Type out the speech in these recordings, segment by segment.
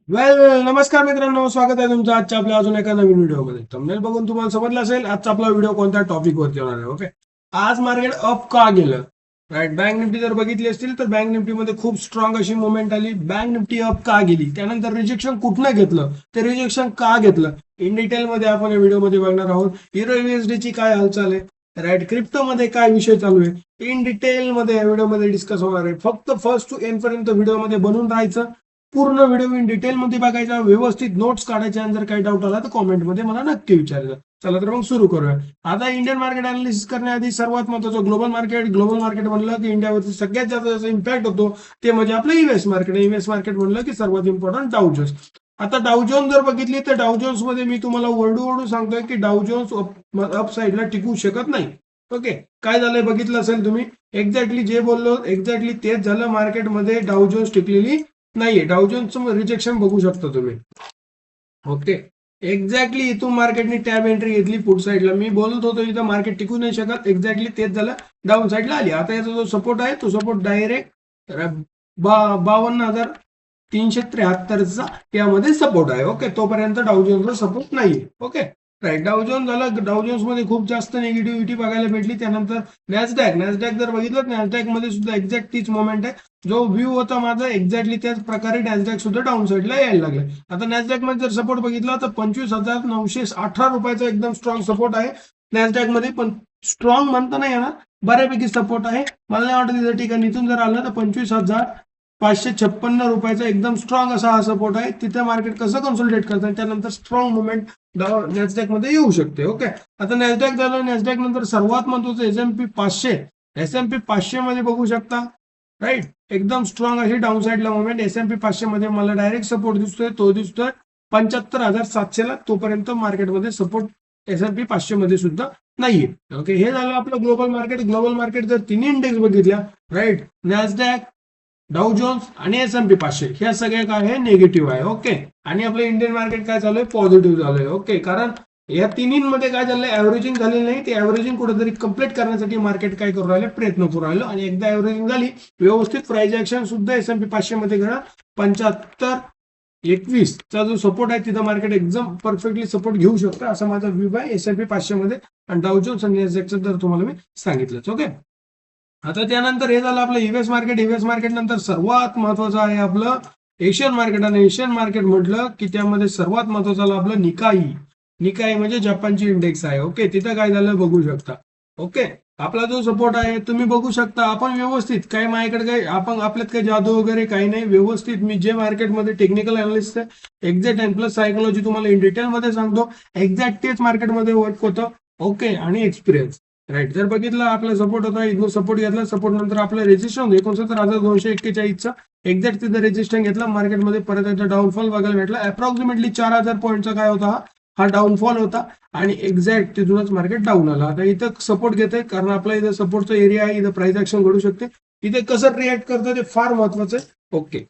नमस्कार मित्रांनो, स्वागत आहे तुमचं आजच्या आपल्या अजून एका नवीन व्हिडिओमध्ये. थंबनेल बघून तुम्हाला समजलं असेल आजचा आपला व्हिडिओ कोणत्या टॉपिक वरती होणार आहे. ओके, आज मार्केट अप का गेलं, राईट. बँक निफ्टी जर बघितली असतील तर बँक निफ्टीमध्ये खूप स्ट्रॉंग अशी मुवमेंट आली. बँक निफ्टी अप का गेली, त्यानंतर रिजेक्शन कुठनं घेतलं, ते रिजेक्शन का घेतलं, इन डिटेलमध्ये आपण या व्हिडिओमध्ये बघणार आहोत. युरो USD ची काय हालचाल आहे, राईट. क्रिप्टोमध्ये काय विषय चालू आहे, इन डिटेल मध्ये या व्हिडिओमध्ये डिस्कस होणार आहे. फक्त फर्स्ट टू एंड पर्यंत व्हिडिओमध्ये बनून राहायचं. पूर्ण व्हिडिओ इन डिटेलमध्ये बघायचा, व्यवस्थित नोट्स काढायच्या, आणि जर काही डाऊट आला तर कॉमेंटमध्ये मला नक्की विचारायचं. चला तर मग सुरू करूया. आता इंडियन मार्केट अनालिसिस करण्याआधी सर्वात महत्वाचं ग्लोबल मार्केट म्हणलं की इंडियावरती सगळ्यात जास्त इम्पॅक्ट होतो ते म्हणजे आपलं युएस मार्केट. युएस मार्केट म्हणलं की सर्वात इम्पॉर्टंट डाऊ जोन्स. आता डाऊ जोन्स जर बघितली तर डाऊ जोन्स मध्ये मी तुम्हाला ओरडू सांगतोय की डाऊ जोन्स अप साईडला टिकू शकत नाही. ओके, काय झालंय बघितलं असेल तुम्ही. एक्झॅक्टली जे बोललो एक्झॅक्टली तेच झालं. मार्केटमध्ये डाऊ जोन्स टिकलेली नाहीये. डाऊ जोन्सचं रिजेक्शन बघू शकता तुम्ही. ओके, एक्झॅक्टली इथून मार्केटने टॅब एंट्री घेतली पुढ साईडला. मी बोलत होतो इथं मार्केट टिकू नाही शकत, एक्झॅक्टली तेच झालं. डाऊन साईडला आली. आता याचा जो सपोर्ट आहे तो सपोर्ट डायरेक्ट 52,373चा यामध्ये सपोर्ट आहे. ओके, तोपर्यंत डाऊ जोन्सचा सपोर्ट नाहीये. Okay, right. डाऊ जोन्स झालं. डाऊ जोन्स मध्ये खूप जास्त निगेटिव्हिटी बघायला भेटली. त्यानंतर नॅसडॅक जर बघितलं, नॅसडॅक मध्ये सुद्धा एक्झॅक्ट तीच मोमेंट आहे. जो व्ह्यू होता माझा एक्झॅक्टली त्याच प्रकारे नॅसडॅक सुद्धा डाऊन साईडला यायला लागले. आता नॅसडॅक मध्ये जर सपोर्ट बघितला तर 25,918 रुपयाचा एकदम स्ट्रॉंग सपोर्ट आहे नॅसडॅक मध्ये. पण स्ट्रॉंग म्हणता नाही येणार, बऱ्यापैकी सपोर्ट आहे. मला नाही वाटत तिथं ठिकाणी इथून जर आलं तर 25,556 रुपयाचा एकदम स्ट्रॉंग असा हा सपोर्ट आहे. तिथे मार्केट कसं कन्सोलिडेट करतं त्यानंतर स्ट्रॉंग मुवमेंट नॅसडॅक मध्ये येऊ शकते. ओके, आता नॅसडॅक झालं. नॅसडॅक नंतर सर्वात महत्वाचं एस एम पी 500 मध्ये बघू शकता, राईट. एकदम स्ट्रॉंग अशी डाऊन साईडला मुवमेंट. S&P 500 मध्ये मला डायरेक्ट सपोर्ट दिसतोय, तो दिसतोय 75,700 ला. तोपर्यंत मार्केटमध्ये सपोर्ट S&P 500 मध्ये सुद्धा नाहीये. ओके, हे झालं आपलं ग्लोबल मार्केट. ग्लोबल मार्केट जर तिन्ही इंडेक्स बघितल्या, राईट, नॅसडॅक, डाऊ जोन्स आणि S&P 500 ह्या सगळ्या काय आहे, निगेटिव्ह आहे. ओके, आणि आपलं इंडियन मार्केट काय चालू आहे, पॉझिटिव्ह झालंय. ओके, कारण या तिन्हीमध्ये काय झालंय, ऍव्हरेजिंग झालेली नाही. ते ऍव्हरेजिंग कुठेतरी कम्प्लीट करण्यासाठी मार्केट काय करू राहिले, प्रयत्न करू राहिलो. आणि एकदा ऍव्हरेजिंग झाली व्यवस्थित, प्राइस ऍक्शन सुद्धा S&P 500 मध्ये घेणार. 75,21 चा जो सपोर्ट आहे तिथं मार्केट एकदम परफेक्टली सपोर्ट घेऊ शकतं, असा माझा व्ह्यू आहे S&P 500 मध्ये. आणि डाऊ जोन्स आणि नॅसडॅकचं तर तुम्हाला मी सांगितलंच. ओके, आता त्यानंतर हे झालं आपलं युएस मार्केट. युएस मार्केट नंतर सर्वात महत्वाचं आहे आपलं एशियन मार्केट. आणि एशियन मार्केट म्हटलं की त्यामध्ये सर्वात महत्वाचं झालं आपलं निकाई म्हणजे जपानची इंडेक्स आहे. ओके, तिथं काय झालं बघू शकता. ओके, आपला जो सपोर्ट आहे तुम्ही बघू शकता. आपण व्यवस्थित काही माझ्याकडे काही आपण आपल्यात काही जादू वगैरे काही नाही, व्यवस्थित मी जे मार्केटमध्ये टेक्निकल अनालिसिस आहे एक्झॅक्ट आणि प्लस सायकोलॉजी तुम्हाला इन डिटेलमध्ये सांगतो. एक्झॅक्ट तेच मार्केटमध्ये वर्क होतं. ओके, आणि एक्सपिरियन्स, राईट. जर बघितलं आपला सपोर्ट होता, इथून सपोर्ट घेतला. सपोर्ट नंतर आपलं रेजिस्टन्स 69,241चा एक्झॅक्ट तिथं रेजिस्टन्स घेतला. मार्केटमध्ये परत एकदा डाऊनफॉल बघायला भेटला. अप्रॉक्सिमेटली 4,000 पॉईंटचा काय होता हा डाऊनफॉल होता. आणि एक्झॅक्ट तिथूनच मार्केट डाऊन आला. आता इथं सपोर्ट घेतोय कारण आपला इथं सपोर्टचा एरिया आहे, इथं प्राइस ऍक्शन घडू शकते. इथे कसं रिॲक्ट करतं ते फार महत्वाचं आहे. ओके,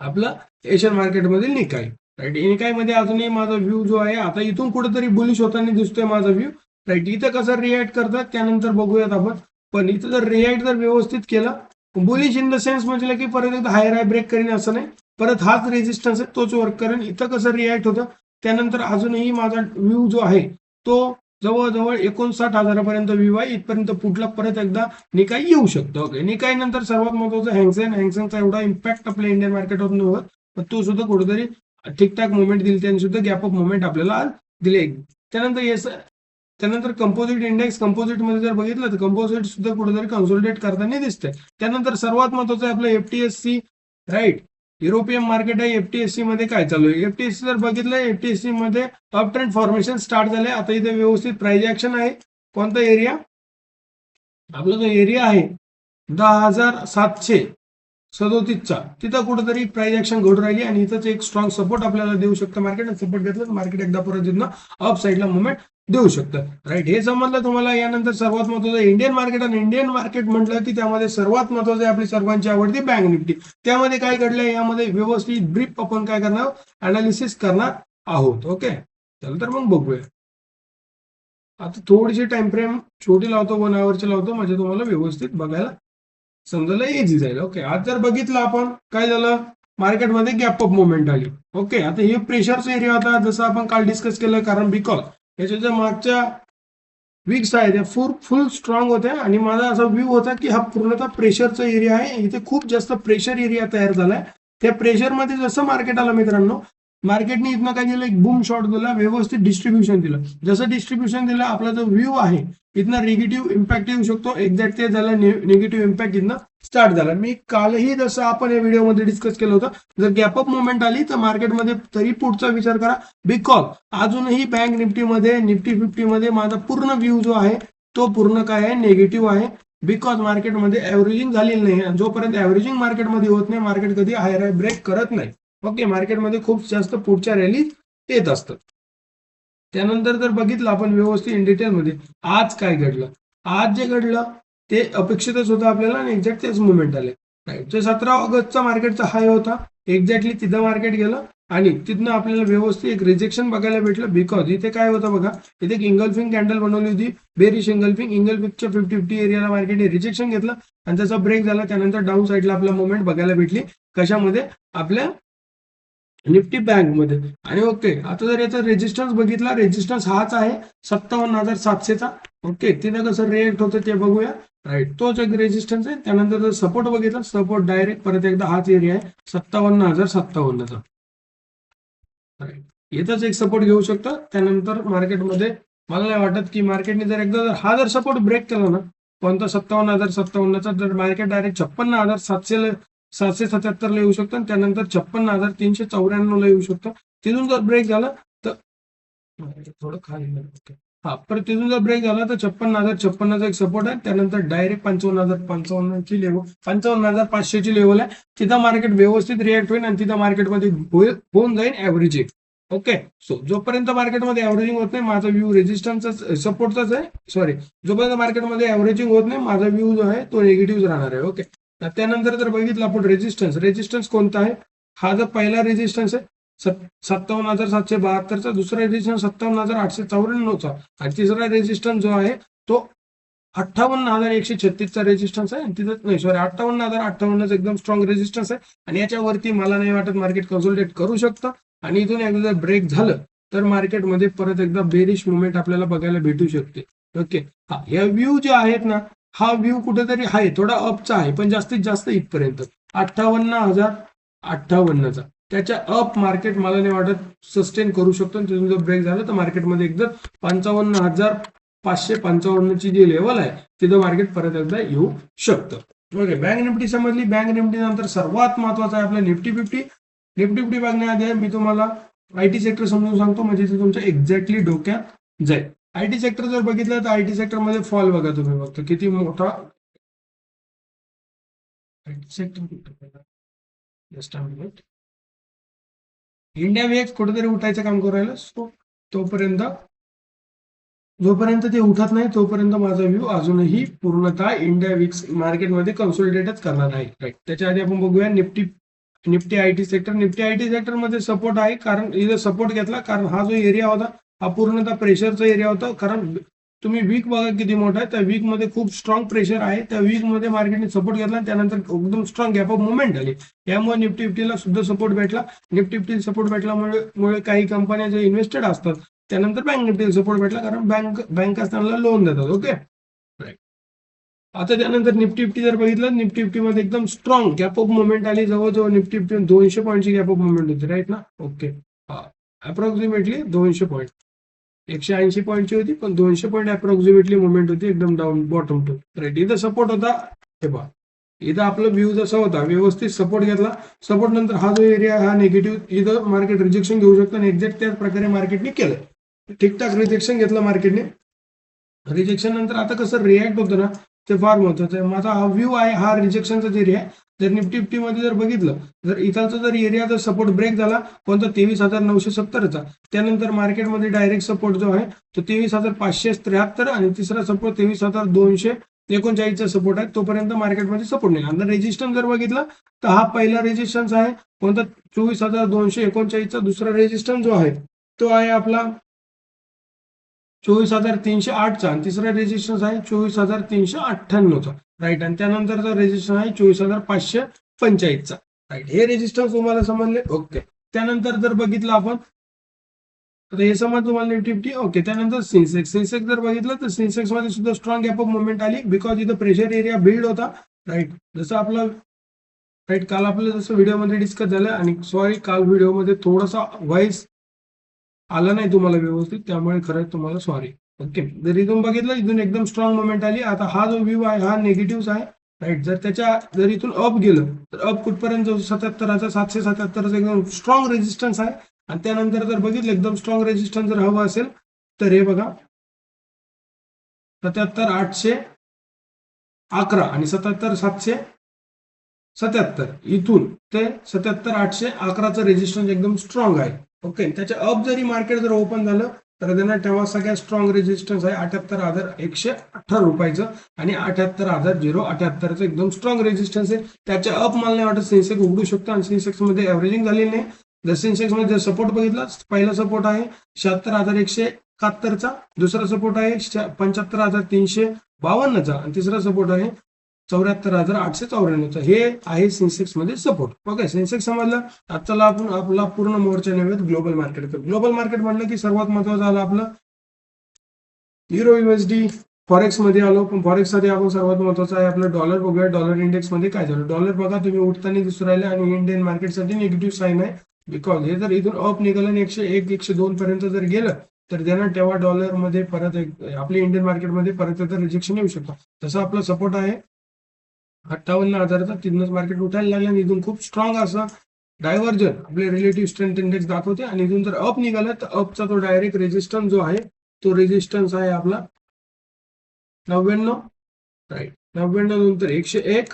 आपलं एशियन मार्केटमधील निकाय, राईट. निकायमध्ये अजूनही माझा व्ह्यू जो आहे आता इथून कुठेतरी बुलिश होताना दिसतोय माझा व्ह्यू, राईट. इथं कसं रिॲक्ट करतात त्यानंतर बघूयात आपण. पण इथं जर रिॲक्ट जर व्यवस्थित केलं, बुलिश इन द सेन्स म्हटलं की परत एकदा हायर हाय ब्रेक करीन असं नाही, परत हाच रेजिस्टन्स आहे तोच वर्क करेन. इथं कसं रिॲक्ट होतं त्यानंतर अजूनही माझा व्ह्यू जो आहे तो जवळजवळ 59,000पर्यंत व्ह्यू आहे. इथपर्यंत पुढला परत एकदा निकाय येऊ शकतो. ओके, निकाय नंतर सर्वात महत्वाचं हँगसेंगचा एवढा इम्पॅक्ट आपल्या इंडियन मार्केटवर नव्हत, पण तो सुद्धा कुठेतरी ठीकठाक मुवमेंट दिली, त्यांनी सुद्धा गॅप ऑफ मुवमेंट आपल्याला आज दिले. त्यानंतर कंपोजिट इंडेक्स, कंपोजिट मध्ये जर बघितलं तर कंपोजिट सुद्धा कुठेतरी कन्सोलिडेट करताना दिसतंय. त्यानंतर सर्वात महत्वाचं आहे आपलं FTSE, राईट. युरोपियन मार्केट आहे. FTSE मध्ये काय चालू आहे, FTSE जर बघितलं FTSE मध्ये अप ट्रेंड फॉर्मेशन स्टार्ट झाले. आता इथे व्यवस्थित प्राइस ऍक्शन आहे. कोणता एरिया, आपला जो एरिया आहे 10,737चा, तिथं कुठेतरी प्राइस ऍक्शन घडून राहिली. आणि इथंच एक स्ट्रॉंग सपोर्ट आपल्याला देऊ शकतं मार्केट. सपोर्ट घेतलं तर मार्केट एकदा परत येऊन अप साईडला मुवमेंट देऊ शकतं, राईट. हे समजलं तुम्हाला. यानंतर सर्वात महत्वाचं इंडियन मार्केट. आणि इंडियन मार्केट म्हटलं की त्यामध्ये सर्वात महत्वाचं आहे आपली सर्वांची आवडती बँक निफ्टी. त्यामध्ये काय घडलंय यामध्ये व्यवस्थित ब्रीफ आपण काय करणार, अनालिसिस करणार आहोत. ओके, चल तर मग बघूया. आता थोडीशी टाइम फ्रेम छोटी लावतो, 1 आवरची लावतो, म्हणजे तुम्हाला व्यवस्थित बघायला समजायला इझी जाईल. ओके, आज जर बघितलं आपण काय झालं, मार्केटमध्ये गॅप अप मुवमेंट आली. ओके, आता हे प्रेशरचा एरिया होता जसं आपण काल डिस्कस केलं, कारण बिकॉज याच्या ज्या मागच्या विक्स आहे त्या फुल स्ट्रॉंग होत्या आणि माझा असा व्ह्यू होता की हा पूर्णतः प्रेशरचा एरिया आहे, इथे खूप जास्त प्रेशर एरिया तयार झालाय. त्या प्रेशरमध्ये जसं मार्केट आलं मित्रांनो, मार्केटने इथनं काय दिलं, एक बूम शॉट दिला, व्यवस्थित डिस्ट्रीब्युशन दिलं. जसं डिस्ट्रीब्युशन दिलं आपला जो व्ह्यू आहे इथनं निगेटिव्ह इम्पॅक्ट येऊ शकतो. एक्झॅक्ट ते झालं, निगेटिव्ह इम्पॅक्ट इथनं स्टार्ट झाला. मी कालही जसं आपण या व्हिडिओमध्ये डिस्कस केलं होतं, जर गॅपअप मुवमेंट आली तर मार्केटमध्ये तरी पुढचा विचार करा, बिकॉज अजूनही बँक निफ्टीमध्ये, निफ्टी 50 मध्ये माझा पूर्ण व्ह्यू जो आहे तो पूर्ण काय आहे, निगेटिव्ह आहे. बिकॉज मार्केटमध्ये ऍव्हरेजिंग झालेली नाही. जोपर्यंत ऍव्हरेजिंग मार्केटमध्ये होत नाही, मार्केट कधी हायर ब्रेक करत नाही. ओके, मार्केटमध्ये खूप जास्त पुढच्या रॅलीज येत असतात. त्यानंतर जर बघितलं आपण व्यवस्थित इन डिटेलमध्ये आज काय घडलं, आज जे घडलं ते अपेक्षितच होतं आपल्याला आणि एक्झॅक्ट तेच मुवमेंट आले. राईट, जे 17 ऑगस्टचा मार्केटचा हाय होता, एक्झॅक्टली तिथं मार्केट गेलं आणि तिथनं आपल्याला व्यवस्थित एक रिजेक्शन बघायला भेटलं. बिकॉज इथे काय होतं बघा, इथे एक इंगल्फिंग कॅन्डल बनवली होती, बेरिश इंगल्फिंगच्या 50-50 एरियाला मार्केटने रिजेक्शन घेतलं आणि त्याचा ब्रेक झाला. त्यानंतर डाऊन साईडला आपला मुवमेंट बघायला भेटली. कशामध्ये, आपल्या निफ्टी बँक मध्ये. आणि ओके, आता जर याचा रेजिस्टन्स बघितला, रेजिस्टन्स हाच आहे 57,700चा. ओके, तिथं कसं रिएक्ट होतं ते बघूया. राईट, तोच एक रेजिस्टन्स आहे. त्यानंतर जर सपोर्ट बघितला, सपोर्ट डायरेक्ट परत एकदा हाच एरिया आहे 57,057चा. राईट, इथंच एक सपोर्ट घेऊ शकतो. त्यानंतर मार्केटमध्ये मला नाही वाटत की मार्केटने जर एकदा हा जर सपोर्ट ब्रेक केला ना, कोणता 57,057चा, तर मार्केट डायरेक्ट 56,777ला येऊ शकतं आणि त्यानंतर 56,394ला येऊ शकतं. तिथून जर ब्रेक झाला तर थोडं खाली, हा, पर तिथून जर ब्रेक झाला तर 56,056चा एक सपोर्ट आहे. त्यानंतर डायरेक्ट 55,055ची लेवल, 55,500ची लेवल आहे. तिथं मार्केट व्यवस्थित रिॲक्ट होईल आणि तिथं मार्केटमध्ये होऊन जाईल ऍव्हरेजिंग. ओके, सो जोपर्यंत मार्केटमध्ये ऍव्हरेजिंग होत नाही, माझा व्ह्यू रेजिस्टन्सचा, सपोर्टचाच आहे. सॉरी, जोपर्यंत मार्केटमध्ये ऍव्हरेजिंग होत नाही, माझा व्ह्यू जो आहे तो निगेटिव्ह राहणार आहे. ओके, त्यानंतर जर बघितलं आपण रेजिस्टन्स कोणता आहे, हा जो पहिला रेजिस्टन्स आहे 57,772चा, दुसरा रेजिस्टन्स 57,894चा आणि तिसरा रेजिस्टन्स जो आहे तो 58,136चा रेजिस्टन्स आहे. आणि तिथं नाही, सॉरी, 58,058चा एकदम स्ट्रॉंग रेजिस्टन्स आहे. आणि याच्यावरती मला नाही वाटत मार्केट कन्सोलिडेट करू शकतं. आणि इथून एकदा जर ब्रेक झालं तर मार्केटमध्ये परत एकदा बेरिश मुवमेंट आपल्याला बघायला भेटू शकते. ओके, हा, या व्ह्यू जे आहेत ना, हा व्ह्यू कुठेतरी आहे, थोडा अपचा आहे, पण जास्तीत जास्त इथपर्यंत 58,058चा त्याच्या अप मार्केट मला नाही वाटत सस्टेन करू शकतो. तिथून जर ब्रेक झाला तर मार्केटमध्ये एकदा 55,555ची जी लेवल आहे तिथं मार्केट परत एकदा येऊ शकतं. ओके, बँक निफ्टी समजली. बँक निफ्टी नंतर सर्वात महत्वाचं आहे आपलं निफ्टी 50. निफ्टी 50 बघण्याआधी मी तुम्हाला आयटी सेक्टर समजून सांगतो, म्हणजे ते तुमच्या एक्झॅक्टली डोक्यात जाईल. आयटी सेक्टर जर बघितलं तर आयटी सेक्टरमध्ये फॉल बघा तुम्ही फक्त किती मोठा आयटी सेक्टर. इंडिया वेक्स कुठेतरी उठायचं काम करू राहिलं. सो जोपर्यंत ते उठत नाही तोपर्यंत माझा व्ह्यू अजूनही पूर्णतः इंडिया विक्स मार्केटमध्ये कन्सोलिडेटच करणार आहे. राईट, त्याच्या आधी आपण बघूया Nifty IT sector. Nifty IT sector मध्ये सपोर्ट आहे, कारण इथं सपोर्ट घेतला, कारण हा जो एरिया होता हा पूर्णतः प्रेशरचा एरिया होता. कारण तुम्ही वीक बघा किती मोठा आहे, त्या वीक मध्ये खूप स्ट्रॉंग प्रेशर आहे. त्या वीक मध्ये मार्केटने सपोर्ट घेतला, त्यानंतर एकदम स्ट्रॉंग गॅप ऑफ मुवमेंट झाली. त्यामुळे निफ्टी 50ला सुद्धा सपोर्ट भेटला. निफ्टी 50 सपोर्ट भेटल्यामुळे काही कंपन्या जे इन्व्हेस्टेड असतात त्यानंतर बँक निफ्टीला सपोर्ट भेटला, कारण बँका त्यांना लोन देतात. Okay, right. आता त्यानंतर निफ्टी 50 जर बघितलं, निफ्टी 50 मध्ये एकदम स्ट्रॉंग गॅप ऑफ मुवमेंट आली. जवळजवळ निफ्टी 50 200 पॉईंटची गॅप ऑफ मुवमेंट होती. राईट ना. ओके, हा, अप्रॉक्सिमेटली 200 पॉईंट, 180 पॉईंटची होती, पण 200 पॉईंट अप्रॉक्सिमेटली मुवमेंट होती एकदम डाऊन बॉटम टू. राईट, इथं सपोर्ट होता. हे पहा, इथं आपला व्ह्यू जसा होता व्यवस्थित सपोर्ट घेतला. सपोर्ट नंतर हा जो एरिया हा निगेटिव्ह, इथं मार्केट रिजेक्शन घेऊ शकतं आणि एक्झॅक्ट त्याच प्रकारे मार्केटने केलं. ठीकठाक रिजेक्शन घेतलं मार्केटने. रिजेक्शन नंतर आता कसं रिॲक्ट होतं ना, ते फार महत्वाचं आहे. माझा हा व्ह्यू आहे, हा रिजेक्शनचा एरिया आहे. जर निफ्टी 50 मध्ये जर बघितलं, जर इथालचा जर एरिया जर सपोर्ट ब्रेक झाला कोणता 23,970चा, त्यानंतर मार्केटमध्ये डायरेक्ट सपोर्ट जो आहे तो 23,573 आणि तिसरा सपोर्ट 23,239चा सपोर्ट आहे. तोपर्यंत मार्केटमध्ये सपोर्ट नाही. आता रेजिस्टन्स जर बघितला तर हा पहिला रेजिस्टन्स आहे कोणता 24,239चा. दुसरा रेजिस्टन्स जो आहे तो आहे आपला 24,308चा आणि तिसरा रेजिस्टन्स आहे 24,398चा. राईट, आणि त्यानंतरचा रेजिस्टन्स आहे 24,545चा. राईट. हे रेजिस्टन्स तुम्हाला समजले. ओके. त्यानंतर जर बघितलं आपण तर हे समज तुम्हाला निफ्टी. ओके. त्यानंतर सेन्सेक्स जर बघितलं तर सेन्सेक्स मध्ये सुद्धा स्ट्रॉंग गॅप अप मुवमेंट आली बिकॉज इथं प्रेशर एरिया बिल्ड होता. राईट. जसं आपला राईट काल आपलं जसं व्हिडिओमध्ये डिस्कस झालं आणि सॉरी काल व्हिडिओमध्ये थोडासा व्हॉइस आला नाही तुम्हाला व्यवस्थित, त्यामुळे खरंच तुम्हाला सॉरी. ओके. जर इथून बघितलं इथून एकदम स्ट्रॉंग मुवमेंट आली. आता हा जो व्ह्यू आहे हा निगेटिव्ह आहे. राईट. जर इथून अप गेलं तर अप कुठपर्यंत जाऊ 77,777 एकदम स्ट्रॉंग रेजिस्टन्स आहे. आणि त्यानंतर जर बघितलं एकदम स्ट्रॉंग रेजिस्टन्स जर हवं असेल तर हे बघा 77,811 आणि 77,777 इथून ते 77,811चं रेजिस्टन्स एकदम स्ट्रॉंग आहे. ओके. त्याच्या अप जरी मार्केट जर ओपन झालं तर त्यांना तेव्हा सगळ्यात स्ट्रॉंग रेजिस्टन्स आहे 78,118 रुपयाचं आणि 78,078चं एकदम स्ट्रॉंग रेजिस्टन्स आहे. त्याच्या अप मला नाही वाटत सेन्सेक्स उघडू शकतो आणि सेन्सेक्स मध्ये एव्हरेजिंग झालेली नाही. जर सेन्सेक्स मध्ये जर सपोर्ट बघितला पहिला सपोर्ट आहे 76,171चा, दुसरा सपोर्ट आहे 75,352चा आणि तिसरा सपोर्ट आहे 74,894चा. हे आहे सेन्सेक्स मध्ये सपोर्ट. ओके. सेन्सेक्स समजलं. आता चला आपण आपला पूर्ण मोर्चा नेऊयात ग्लोबल मार्केट. ग्लोबल मार्केट म्हणलं की सर्वात महत्वाचं आलं आपलं युरो USD. फॉरेक्स मध्ये आलो, पण फॉरेक्स साठी आपण सर्वात महत्वाचं आहे आपलं डॉलर बघूया. डॉलर इंडेक्स मध्ये काय झालं. डॉलर बघा तुम्ही उठताना दिसू राहिले आणि इंडियन मार्केटसाठी निगेटिव्ह साईन आहे बिकॉज हे जर इथून अप निघालं आणि 101 102 पर्यंत जर गेलं तर त्यांना तेव्हा डॉलर मध्ये परत आपल्या इंडियन मार्केटमध्ये परत रिजेक्शन येऊ शकतं. तसं आपला सपोर्ट आहे 58,000चा. तिथूनच मार्केट उठायला लागलं आणि इथून खूप स्ट्रॉंग असं डायव्हर्जन आपले रिलेटिव्ह स्ट्रेंथ इंडेक्स दाखवते आणि इथून जर अप निघाला तर अपचा तो डायरेक्ट रेजिस्टन्स जो आहे तो रेजिस्टन्स आहे आपला 99. राईट. 99 नंतर 101.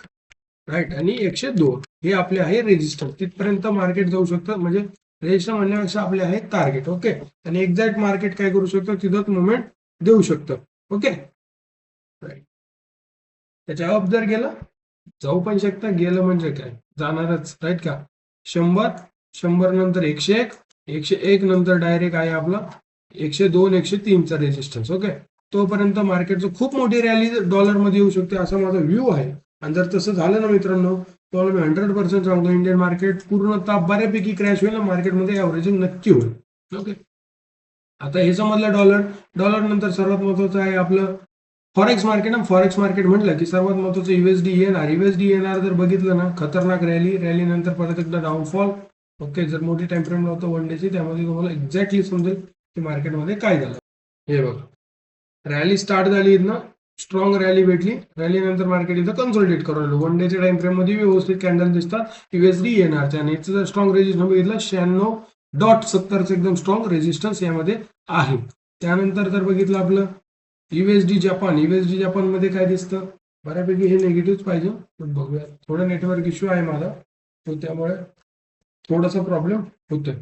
राईट. आणि 102 हे आपले आहे रेजिस्टन्स. तिथपर्यंत मार्केट जाऊ शकतं. म्हणजे रेजिस्टन्स म्हणण्यापेक्षा आपले आहे टार्गेट. ओके. आणि एक्झॅक्ट मार्केट काय करू शकतं तिथंच मुवमेंट देऊ शकतं. ओके. राईट. त्याच्या अप जर गेलं जाऊ पण शकतं, गेलं म्हणजे काय जाणारच. राईट का. 100 नंतर 101 101 नंतर डायरेक्ट आहे आपला 102 103चा रेजिस्टन्स. ओके. तोपर्यंत मार्केटचं खूप मोठी रॅली डॉलरमध्ये येऊ शकते असा माझा व्ह्यू आहे. आणि जर तसं झालं ना मित्रांनो तर मी 100% सांगतो इंडियन मार्केट पूर्णतः बऱ्यापैकी क्रॅश होईल. मार्केटमध्ये एव्हरेजिंग नक्की होईल. ओके. आता हे समजलं डॉलर नंतर सर्वात महत्वाचं आहे आपलं फॉरेक्स मार्केट. फॉरेक्स मार्केट म्हटलं की सर्वात महत्वाचं USD ENR जर बघितलं ना खतरनाक रॅली नंतर परत एकदा डाऊनफॉल. ओके. जर मोठी टाइम फ्रेम लावतो 1 डेची त्यामध्ये तुम्हाला एक्झॅक्टली समजेल की मार्केटमध्ये काय झालं. हे बघा रॅली स्टार्ट झाली ना स्ट्रॉंग रॅली भेटली. रॅली नंतर मार्केट इथं कन्सोलिडेट करू लागलं. 1 डेच्या टाइम फ्रेम मध्ये व्यवस्थित कॅन्डल दिसतात USD ENRच्या आणि याचं जर स्ट्रॉंग रेजिस्टन्स बघितलं 96.70चं एकदम स्ट्रॉंग रेजिस्टन्स यामध्ये आहे. त्यानंतर जर बघितलं आपलं USD जपान मध्ये काय दिसतं बऱ्यापैकी हे निगेटिव्ह पाहिजे. पण बघूया थोडा नेटवर्क इश्यू आहे माझा तो त्यामुळे थोडासा प्रॉब्लेम होतोय.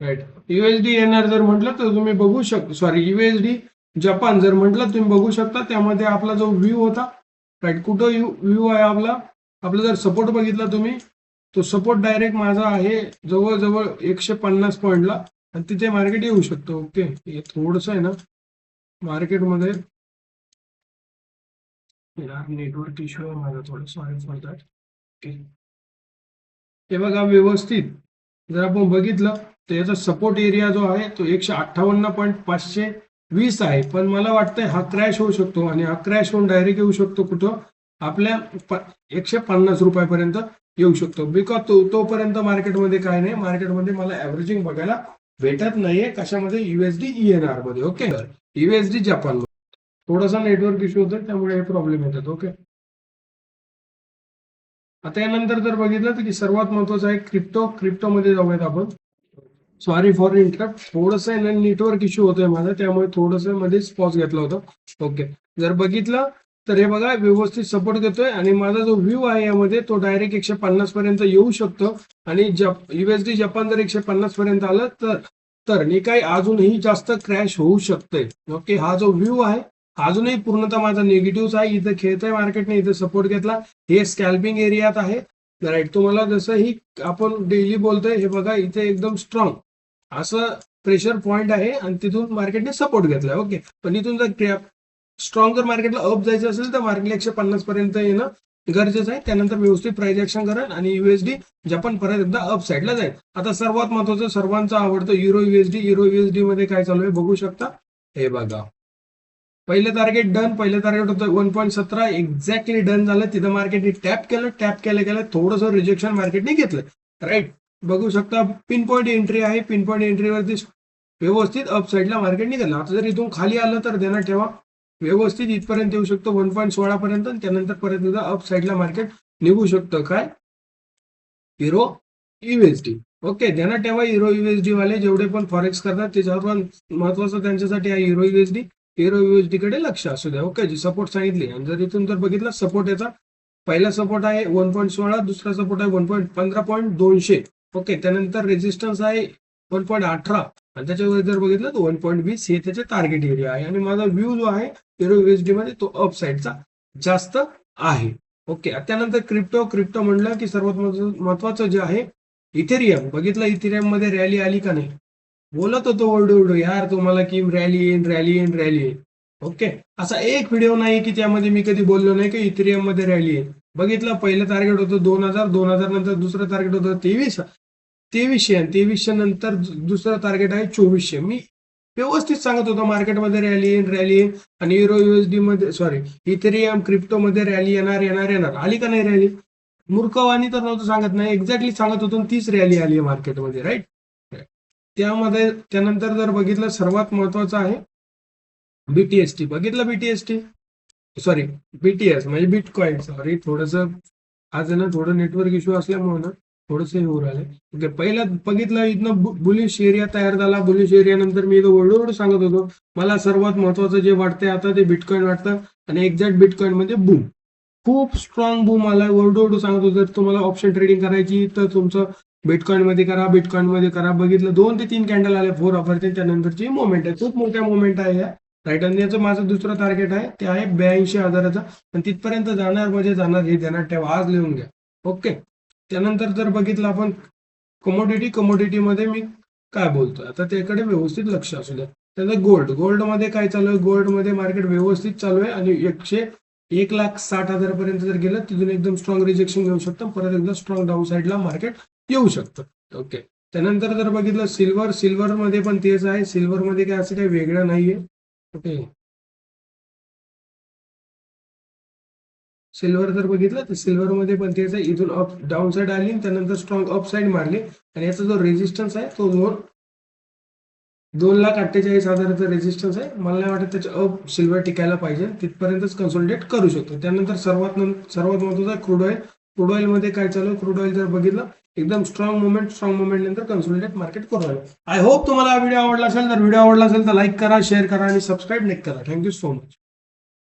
राईट. USD ENR जर म्हटलं तर तुम्ही बघू शकता USD जपान जर म्हटलं तुम्ही बघू शकता त्यामध्ये आपला जो व्ह्यू होता. राईट. कुठं व्ह्यू आहे आपला जर सपोर्ट बघितला तुम्ही तो सपोर्ट डायरेक्ट माझा आहे जवळजवळ 150 पॉईंटला आणि तिथे मार्केट येऊ शकतो. ओके. हे थोडस आहे ना मार्केटमध्ये नेटवर्क इश्यू आहे माझा थोडं सॉरी फॉर दॅट. ओके. हे बघा व्यवस्थित जर आपण बघितलं तर याचा सपोर्ट एरिया जो आहे तो 158.520 आहे. पण मला वाटतंय हा क्रॅश होऊ शकतो आणि हा क्रॅश होऊन डायरेक्ट येऊ शकतो कुठं आपल्या 150 रुपयापर्यंत येऊ शकतो. बिकॉज तोपर्यंत मार्केटमध्ये काय नाही. मार्केटमध्ये मला ऍव्हरेजिंग बघायला भेटत नाहीये कशामध्ये USD ENR मध्ये. ओके. USD जपान थोडासा नेटवर्क इश्यू होतोय त्यामुळे हे प्रॉब्लेम येतात. ओके. आता यानंतर जर बघितलं तर की सर्वात महत्वाचं आहे क्रिप्टोमध्ये जाऊयात आपण. Sorry for interrupt. थोडंसं नेटवर्क इश्यू होतोय माझा त्यामुळे थोडंसं मध्येच पॉज घेतला होता. ओके. जर बघितलं तर हे बघा व्यवस्थित सपोर्ट घेतोय आणि माझा जो व्ह्यू आहे यामध्ये तो डायरेक्ट 150 पर्यंत येऊ शकतो आणि USD जपान जर 150 पर्यंत आलं तर काही अजूनही जास्त क्रॅश होऊ शकतंय. ओके. हा जो व्ह्यू आहे अजूनही पूर्णतः माझा निगेटिव्ह आहे. इथं खेळतंय मार्केटने इथं सपोर्ट घेतला. हे स्कॅल्पिंग एरियात आहे. राईट. तुम्हाला जसं ही आपण डेली बोलतोय हे बघा इथे एकदम स्ट्रॉंग असं प्रेशर पॉइंट आहे आणि तिथून मार्केटने सपोर्ट घेतलाय. ओके. पण इथून जर स्ट्रॉंग जर मार्केटला अप जायचं असेल तर मार्केटला 150 पर्यंत येणं गरजेचं आहे. त्यानंतर व्यवस्थित प्राइस ऍक्शन करेल आणि युएसडी जपान परत एकदा अप साईडला जाईल. आता सर्वात महत्वाचं सर्वांचं आवडतं युरो युएसडी मध्ये काय चालू आहे बघू शकता. हे बघा पहिलं टार्गेट डन, पहिलं टार्गेट होतं 1.17 एक्झॅक्टली डन झालं. तिथं मार्केटने टॅप केलं थोडंसं रिजेक्शन मार्केटने घेतलं राईट. बघू शकता पिन पॉईंट एंट्री आहे. पिन पॉईंट एंट्रीवरती व्यवस्थित अप साईडला मार्केट निघालं. आता जर इथून खाली आलं तर ध्यानात ठेवा व्यवस्थित इथपर्यंत येऊ शकतो 1.16 पर्यंत. त्यानंतर परत एकदा अप साईडला मार्केट निघू शकतं काय युरो युएसडी. ओके ध्यानात ठेवा युरो युएसडी वाले जेवढे पण फॉरेक्स करतात त्याच्यावर महत्वाचं त्यांच्यासाठी आहे युरो युएसडी कडे लक्ष असू द्या. ओके जी सपोर्ट सांगितली आणि जर इथून जर बघितलं सपोर्ट याचा पहिला सपोर्ट आहे 1.16, दुसरा सपोर्ट आहे 15.200. ओके त्यानंतर रेजिस्टन्स आहे 1.18 आणि त्याच्यावर जर बघितलं तर 1.20 हे त्याचे टार्गेट एरिया आहे. आणि माझा व्ह्यू जो आहे युरो युएसडी मध्ये तो अप साईडचा जास्त आहे. ओके त्यानंतर क्रिप्टो म्हणलं की सर्वात महत्वाचं जे आहे इथेरियम. बघितलं इथेरियम मध्ये रॅली आली का नाही. बोलत होतो ओरडू यार तुम्हाला की रॅली येईन. ओके असा एक व्हिडिओ नाही की त्यामध्ये मी कधी बोललो नाही की इथेरियम मध्ये रॅली आहे. बघितलं पहिलं टार्गेट होतं 2000 नंतर दुसरं टार्गेट होतं 2300 आणि 2300 नंतर दुसरं टार्गेट आहे 2400. मी व्यवस्थित सांगत होतो मार्केटमध्ये रॅली येईन आणि युरो युएसडी मध्ये इथेरियम क्रिप्टो मध्ये रॅली येणार. आली का नाही रॅली. मूर्खवाणी तर नव्हतं सांगत नाही एक्झॅक्टली सांगत होतो. तीच रॅली आली आहे मार्केटमध्ये राईट. त्यामध्ये त्यानंतर जर बघितलं सर्वात महत्वाचं आहे बीटीएसटी. बघितलं बीटीएस म्हणजे बिटकॉइन. थोडस आज ना थोडं नेटवर्क इश्यू असल्यामुळे ना थोडंसं हे होऊ राहिले. पहिला बघितलं इथनं बुलिश एरिया तयार झाला. बुलिश एरिया नंतर मी इथं ओरडू सांगत होतो मला सर्वात महत्वाचं जे वाटतंय आता ते बिटकॉइन वाटतं आणि एक्झॅक्ट बिटकॉइन मध्ये बूम खूप स्ट्रॉंग बूम आला. ओरडू सांगत होतो जर तुम्हाला ऑप्शन ट्रेडिंग करायची तर तुमचं बिटकॉइन मध्ये करा. बघितलं 2 ते 3 कॅन्डल आले 4 ऑफरचे. त्यानंतरची मोमेंट आहे खूप मोठ्या मोमेंट आहे या राईट. आणि याचं माझं दुसरं टार्गेट आहे ते आहे 82,000चा आणि तिथपर्यंत जाणार हे ध्यानात ठेवा. आज लिहून घ्या. ओके त्यानंतर जर बघितलं आपण कमोडिटी मध्ये मी काय बोलतोय आता त्याकडे व्यवस्थित लक्ष असू द्या. त्याचं गोल्ड मध्ये काय चालू आहे. गोल्ड मध्ये मार्केट व्यवस्थित चालू आहे आणि 1,60,000 पर्यंत जर गेलं तिथून एकदम स्ट्रॉंग रिजेक्शन घेऊ शकतं. परत एकदा स्ट्रॉंग डाऊन साईडला मार्केट येऊ शकतं. ओके त्यानंतर जर बघितलं सिल्वर मध्ये पण तेच आहे. सिल्वर मध्ये काय असं काही वेगळं नाहीये. ओके सिल्वर जर बघितलं तर सिल्वर मध्ये पण तेच आहे. इथून अप डाऊन साईड आली त्यानंतर स्ट्रॉंग अप साईड मारली आणि याचा जो रेजिस्टन्स आहे तो 2,48,000चा रेजिस्टन्स आहे. मला नाही वाटत त्याच्या अप सिल्वर टिकायला पाहिजे तिथपर्यंतच कन्सोलिडेट करू शकतो. त्यानंतर सर्वात महत्वाचा क्रूड ऑइल मध्ये काय चालू. क्रूड ऑइल जर बघितलं एकदम स्ट्रॉंग मुवमेंट नंतर कन्सोलिडेट मार्केट करू राहिलं. आय होप तुम्हाला हा व्हिडिओ आवडला असेल तर लाईक करा शेअर करा आणि सबस्क्राईब नक्की करा. Thank you so much.